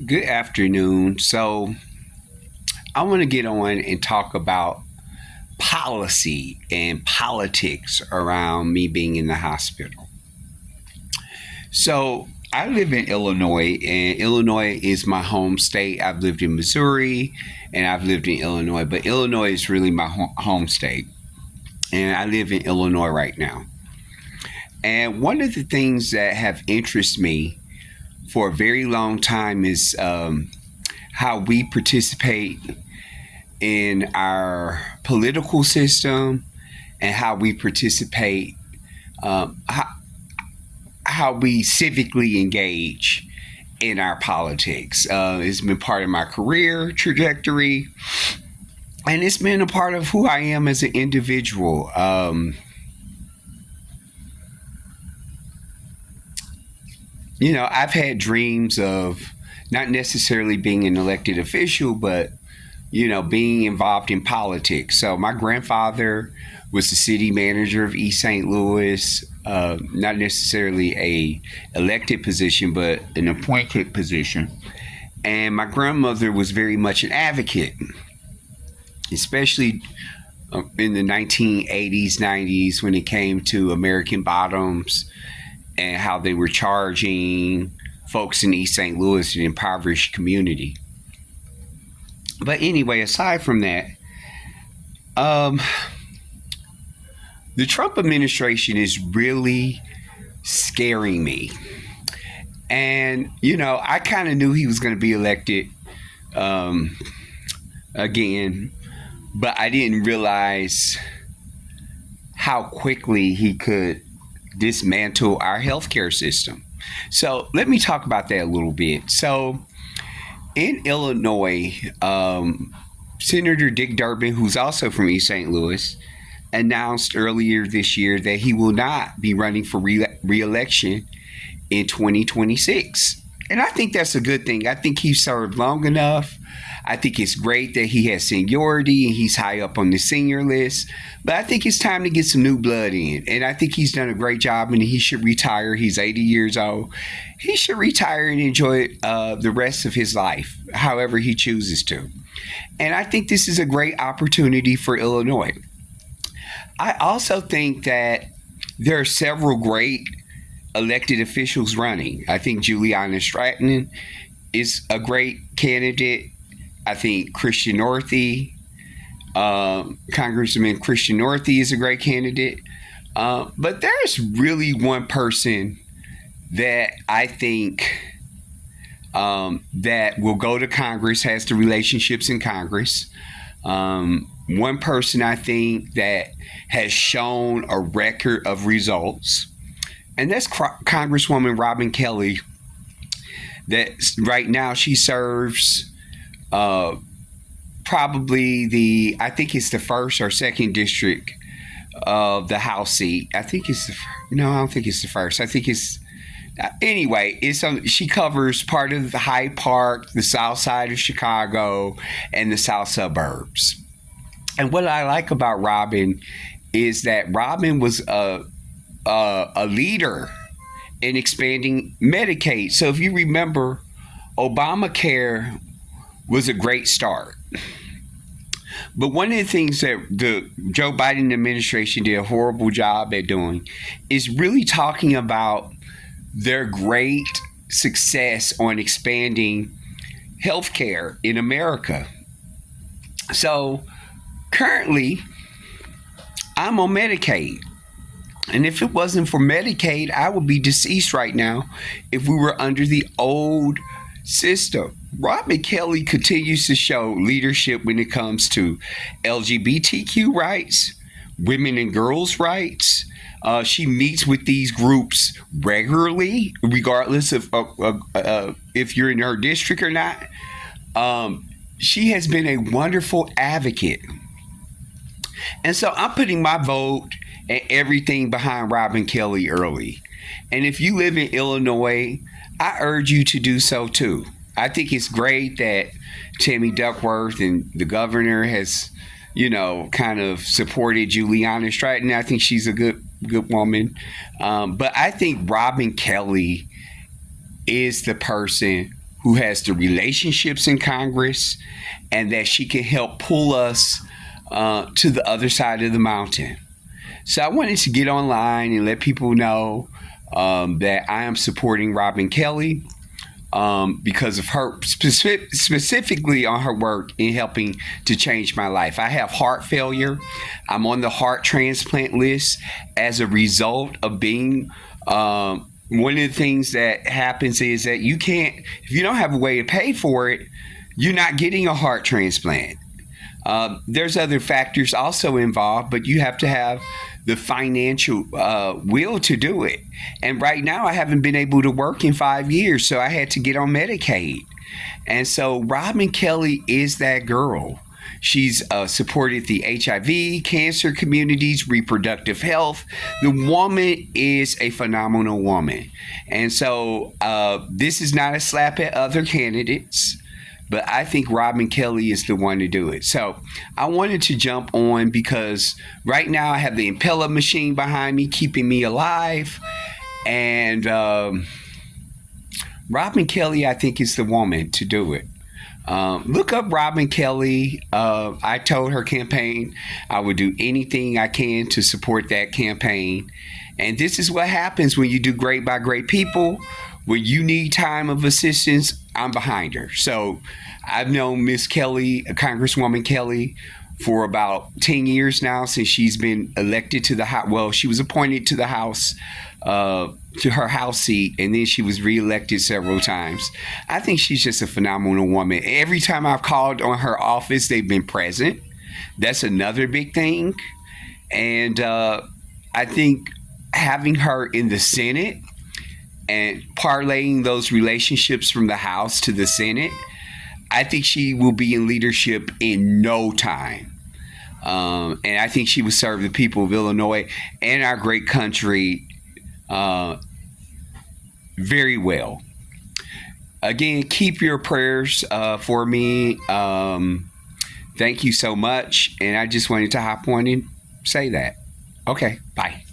Good afternoon. So, I want to get on and talk about policy and politics around me being in the hospital. So, I live in Illinois, and Illinois is my home state. I've lived in Missouri and I've lived in Illinois, but Illinois is really my home state. And I live in Illinois right now. And one of the things that have interested me for a very long time is how we participate in our political system and how we participate, um, how, how we civically engage in our politics. It's been part of my career trajectory, and it's been a part of who I am as an individual. I've had dreams of not necessarily being an elected official, but being involved in politics. So my grandfather was the city manager of East St. Louis, not necessarily a elected position, but an appointed position. And my grandmother was very much an advocate, especially in the 1980s, 90s when it came to American Bottoms and how they were charging folks in East St. Louis, an impoverished community. But anyway, aside from that, um, the Trump administration is really scaring me. And, I kind of knew he was going to be elected um, again, but I didn't realize how quickly he could dismantle our healthcare system. So let me talk about that a little bit. So in Illinois, Senator Dick Durbin, who's also from East St. Louis, announced earlier this year that he will not be running for re-election in 2026. And I think that's a good thing. I think he served long enough. I think it's great that he has seniority and he's high up on the senior list. But I think it's time to get some new blood in. And I think he's done a great job and he should retire. He's 80 years old. He should retire and enjoy the rest of his life, however he chooses to. And I think this is a great opportunity for Illinois. I also think that there are several great elected officials running. I think Juliana Stratton is a great candidate. I think Congressman Christian Northey is a great candidate. But there's really one person that I think that will go to Congress, has the relationships in Congress. One person I think that has shown a record of results, and that's Congresswoman Robin Kelly. That right now she serves probably I think it's the first or second district of the House seat. I think it's no, I don't think it's the first. I think it's anyway. She covers part of the Hyde Park, the South Side of Chicago, and the South suburbs. And what I like about Robin is that Robin was a leader in expanding Medicaid. So if you remember, Obamacare was a great start. But one of the things that the Joe Biden administration did a horrible job at doing is really talking about their great success on expanding healthcare in America. So currently, I'm on Medicaid. And if it wasn't for Medicaid, I would be deceased right now if we were under the old system. Robin Kelly continues to show leadership when it comes to LGBTQ rights, women and girls' rights. She meets with these groups regularly, regardless of if you're in her district or not. She has been a wonderful advocate. And so I'm putting my vote and everything behind Robin Kelly early. And if you live in Illinois, I urge you to do so too. I think it's great that Tammy Duckworth and the governor has, kind of supported Juliana Stratton. I think she's a good woman. But I think Robin Kelly is the person who has the relationships in Congress, and that she can help pull us to the other side of the mountain. So I wanted to get online and let people know that I am supporting Robin Kelly because of her specifically on her work in helping to change my life. I have heart failure. I'm on the heart transplant list as a result of being one of the things that happens is that you can't, if you don't have a way to pay for it, you're not getting a heart transplant. There's other factors also involved, but you have to have the financial will to do it. And right now, I haven't been able to work in 5 years, so I had to get on Medicaid. And so Robin Kelly is that girl. She's supported the HIV, cancer communities, reproductive health. The woman is a phenomenal woman. And so this is not a slap at other candidates, but I think Robin Kelly is the one to do it. So I wanted to jump on because right now I have the impeller machine behind me, keeping me alive. And Robin Kelly, I think, is the woman to do it. Look up Robin Kelly. I told her campaign I would do anything I can to support that campaign. And this is what happens when you do great by great people. When you need time of assistance, I'm behind her. So I've known Miss Kelly, Congresswoman Kelly, for about 10 years now since she's been elected to the House. Well, she was appointed to the House, to her House seat, and then she was reelected several times. I think she's just a phenomenal woman. Every time I've called on her office, they've been present. That's another big thing. And I think having her in the Senate and parlaying those relationships from the House to the Senate, I think she will be in leadership in no time. And I think she will serve the people of Illinois and our great country very well. Again, keep your prayers for me. Thank you so much. And I just wanted to hop on and say that. Okay, bye.